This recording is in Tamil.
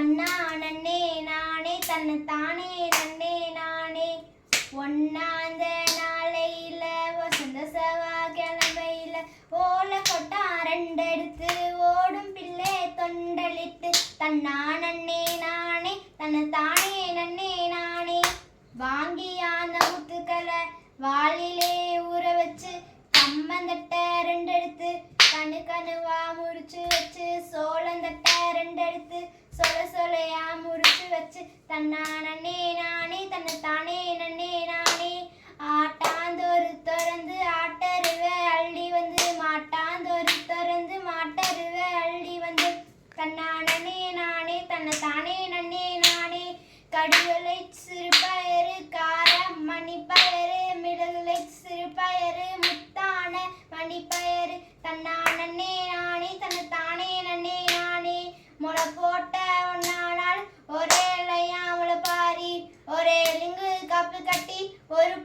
தன்னா நன்னே நானே தன்னைத்தானே நன்னே நானே ஒன்னாந்த நாளையில வசந்த செவ்வாய்க்கிழமையில ஓலை கொட்டா ரெண்டெடுத்து ஓடும் பிள்ளை தொண்டலிட்டு தன்னா நன்னே நானே தன்னைத்தானே நன்னே நானே வாங்கியாந்த முத்துக்களை வாளிலே ஊற வச்சு கம்மந்தட்டை ரெண்டெடுத்து கணு கணுவா முறிச்சு வச்சு சோளந்தட்டை ரெண்டெடுத்து சொல சொலையா முறிச்சு வச்சு தன்னா நன்னே நானே தன்னைத்தானே நன்னே நானே ஆட்டாந்தோறு திறந்து ஆட்டருவ அள்ளி வந்து மாட்டாந்தோறு திறந்து மாட்டருவ அள்ளி வந்து தன்னா நன்னே நானே தன்னைத்தானே நன்னே நானே கடிவலை சிறுபயறு காரம் மணிப்பயறு மிளகுலை சிறுபயறு முத்தான மணிப்பயறு தன்னா நன்னே நானே தன்னைத்தானே நன்னே நானே முளை போட்ட ஒன்னானால் ஒரே இலையா முளை பாரி ஒரே லிங்கு கப்பு கட்டி ஒரு